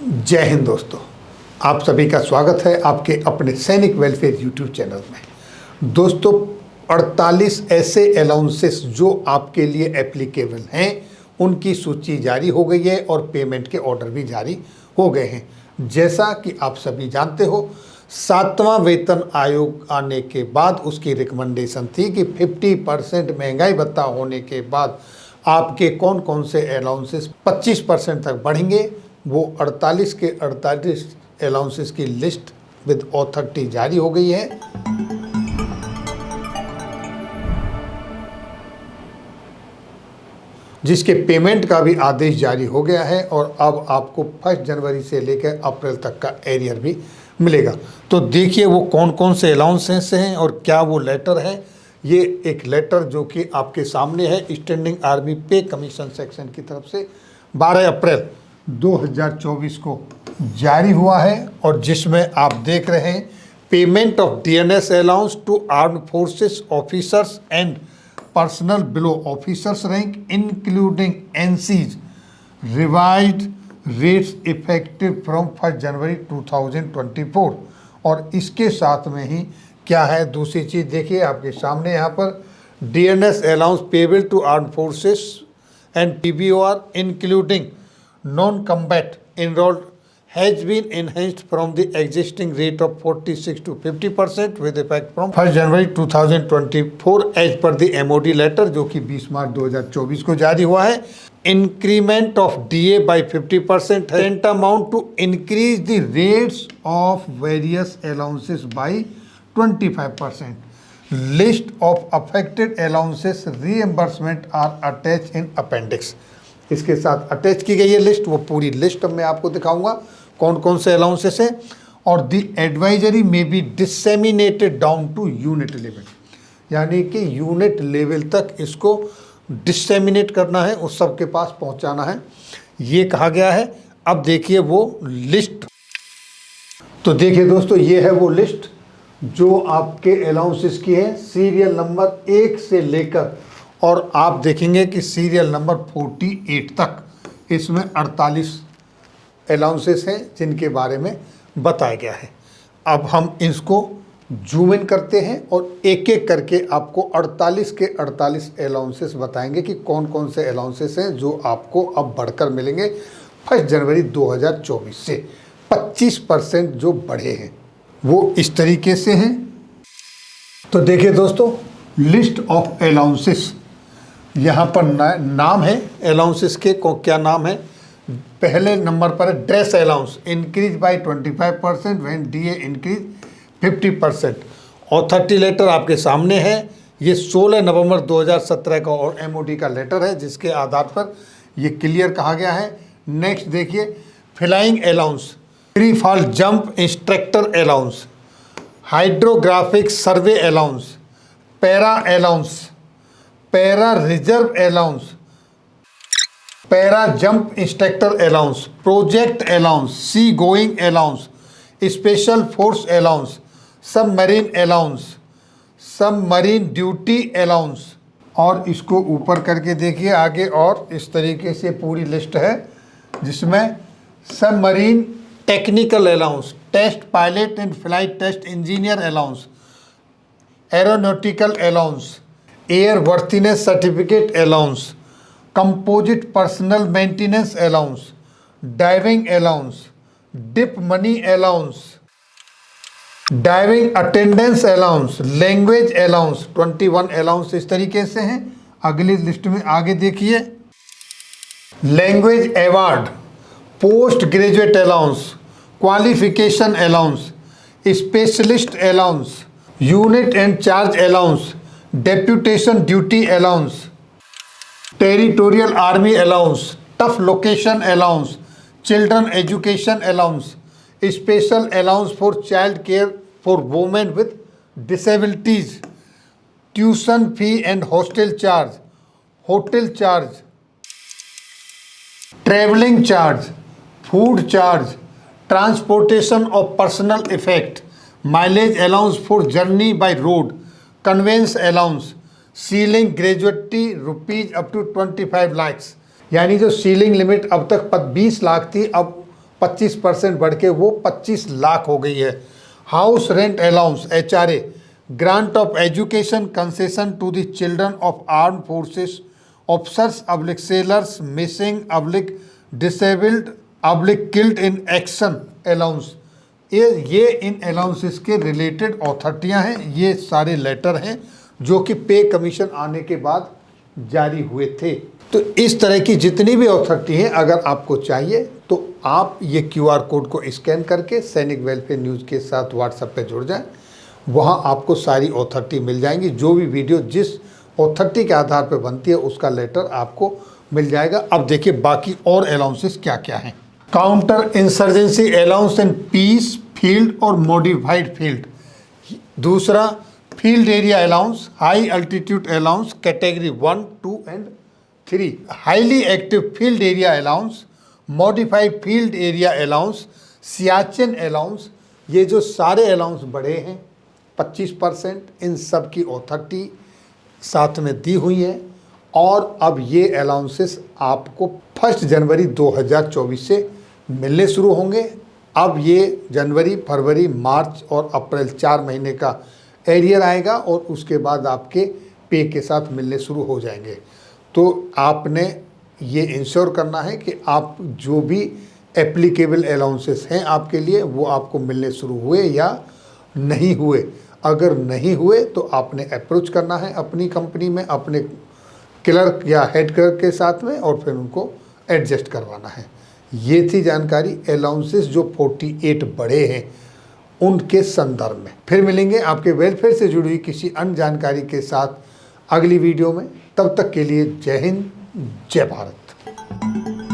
जय हिंद दोस्तों, आप सभी का स्वागत है आपके अपने सैनिक वेलफेयर यूट्यूब चैनल में। दोस्तों 48 ऐसे अलाउंसेस जो आपके लिए एप्लीकेबल हैं उनकी सूची जारी हो गई है और पेमेंट के ऑर्डर भी जारी हो गए हैं। जैसा कि आप सभी जानते हो, 7वां वेतन आयोग आने के बाद उसकी रिकमेंडेशन थी कि 50% महंगाई भत्ता होने के बाद आपके कौन कौन से अलाउंसेस 25% तक बढ़ेंगे। वो 48 के 48 अलाउंसेस की लिस्ट विद ऑथोरिटी जारी हो गई है। जिसके पेमेंट का भी आदेश जारी हो गया है और अब आपको 1 जनवरी से लेकर अप्रैल तक का एरियर भी मिलेगा। तो देखिए वो कौन कौन से अलाउंसेस हैं और क्या वो लेटर है। ये एक लेटर जो कि आपके सामने है स्टैंडिंग आर्मी पे कमीशन सेक्शन की तरफ से 12 अप्रैल 2024 को जारी हुआ है और जिसमें आप देख रहे हैं payment of DNS allowance to armed forces officers and personal below officers rank including NCs revised rates effective from 1 January 2024। और इसके साथ में ही क्या है दूसरी चीज़ देखिए आपके सामने यहाँ पर DNS allowance payable to armed forces and PBOR including non-combat enrolled has been enhanced from the existing rate of 46 to 50% with effect from 1 January 2024 as per the MOD letter जो कि 20 मार्च 2024 को जारी हुआ है। Increment of DA by 50% है amount to increase the rates of various allowances by 25%. List of affected allowances reimbursement are attached in appendix। इसके साथ attach की गई है लिस्ट, वो पूरी लिस्ट अब मैं आपको दिखाऊंगा कौन कौन से अलाउंसेस हैं। और the advisory may be disseminated down to unit level, यानी कि यूनिट लेवल तक इसको डिसेमिनेट करना है, उस सब के पास पहुंचाना है, ये कहा गया है। अब देखिए वो लिस्ट, तो देखिए दोस्तों ये है वो लिस्ट जो आपके अलाउंसेस की है सीरियल नंबर 1 से लेकर और आप देखेंगे कि सीरियल नंबर 48 तक इसमें 48 अलाउंसेस हैं जिनके बारे में बताया गया है। अब हम इसको जूम इन करते हैं और एक एक करके आपको 48 के 48 अलाउंसेस बताएंगे कि कौन कौन से अलाउंसेस हैं जो आपको अब बढ़कर मिलेंगे 1 जनवरी 2024 से। 25% जो बढ़े हैं वो इस तरीके से हैं। तो देखिए दोस्तों लिस्ट ऑफ अलाउंसेस, यहाँ पर नाम है अलाउंसेस के क्या नाम है। पहले नंबर पर है dress allowance increase by 25% when DA increase 50%। Authority letter आपके सामने है, ये 16 नवंबर 2017 का और एमओडी का लेटर है जिसके आधार पर ये क्लियर कहा गया है। नेक्स्ट देखिए flying allowance, free fall jump instructor allowance, hydrographic survey allowance, para allowance, para reserve allowance, para jump instructor allowance, project allowance, sea going allowance, special force allowance, submarine allowance, submarine duty allowance. और इसको ऊपर करके देखिए आगे और इस तरीके से पूरी लिस्ट है जिसमें submarine technical allowance, test pilot and flight test engineer allowance, aeronautical allowance, airworthiness certificate allowance, composite personal maintenance allowance, diving allowance, dip money allowance, diving attendance allowance, language allowance, 21 allowance इस तरीके से हैं। अगली list में आगे देखिए language award, post graduate allowance, qualification allowance, specialist allowance, unit and charge allowance, deputation duty allowance, territorial army allowance, tough location allowance, children education allowance, special allowance for child care for women with disabilities, tuition fee and hostel charge, hotel charge, travelling charge, food charge, transportation of personal effect, mileage allowance for journey by road, conveyance allowance, ceiling gratuity rupees up to 25 lakh, यानी जो ceiling limit अब तक 20 लाख थी अब 25% बढ़ के वो 25 लाख हो गई है। House rent allowance HRA, grant of education concession to the children of armed forces officers oblique sailors missing oblique disabled oblique killed in action allowance, ये इन अलाउंसेस के रिलेटेड अथॉरिटियाँ हैं। ये सारे लेटर हैं जो कि पे कमीशन आने के बाद जारी हुए थे। तो इस तरह की जितनी भी अथॉरिटी हैं, अगर आपको चाहिए तो आप ये QR कोड को स्कैन करके सैनिक वेलफेयर न्यूज़ के साथ व्हाट्सएप पे जुड़ जाएं। वहाँ आपको सारी अथॉरिटी मिल जाएंगी। जो भी वीडियो जिस अथॉरिटी के आधार पर बनती है उसका लेटर आपको मिल जाएगा। अब देखिए बाकी और अलाउंसेस क्या क्या हैं। Counter insurgency allowance in peace field और मॉडिफाइड फील्ड। दूसरा, field area allowance, high altitude allowance category 1, 2 and 3, highly active field area allowance, modified field area allowance, Siachen allowance. ये जो सारे अलाउंस बढ़े हैं 25%, इन सब की अथॉरिटी साथ में दी हुई है। और अब ये अलाउंसेस आपको 1 जनवरी 2024 से मिलने शुरू होंगे। अब ये जनवरी, फरवरी, मार्च और अप्रैल 4 महीने का एरियर आएगा और उसके बाद आपके पे के साथ मिलने शुरू हो जाएंगे। तो आपने ये इंश्योर करना है कि आप जो भी एप्लीकेबल अलाउंसेस हैं आपके लिए वो आपको मिलने शुरू हुए या नहीं हुए। अगर नहीं हुए तो आपने अप्रोच करना है अपनी कंपनी में अपने क्लर्क या हेड क्लर्क के साथ में और फिर उनको एडजस्ट करवाना है। ये थी जानकारी अलाउंसेस जो 48 बढ़े हैं उनके संदर्भ में। फिर मिलेंगे आपके वेलफेयर से जुड़ी हुई किसी अन्य जानकारी के साथ अगली वीडियो में। तब तक के लिए जय हिंद, जय भारत।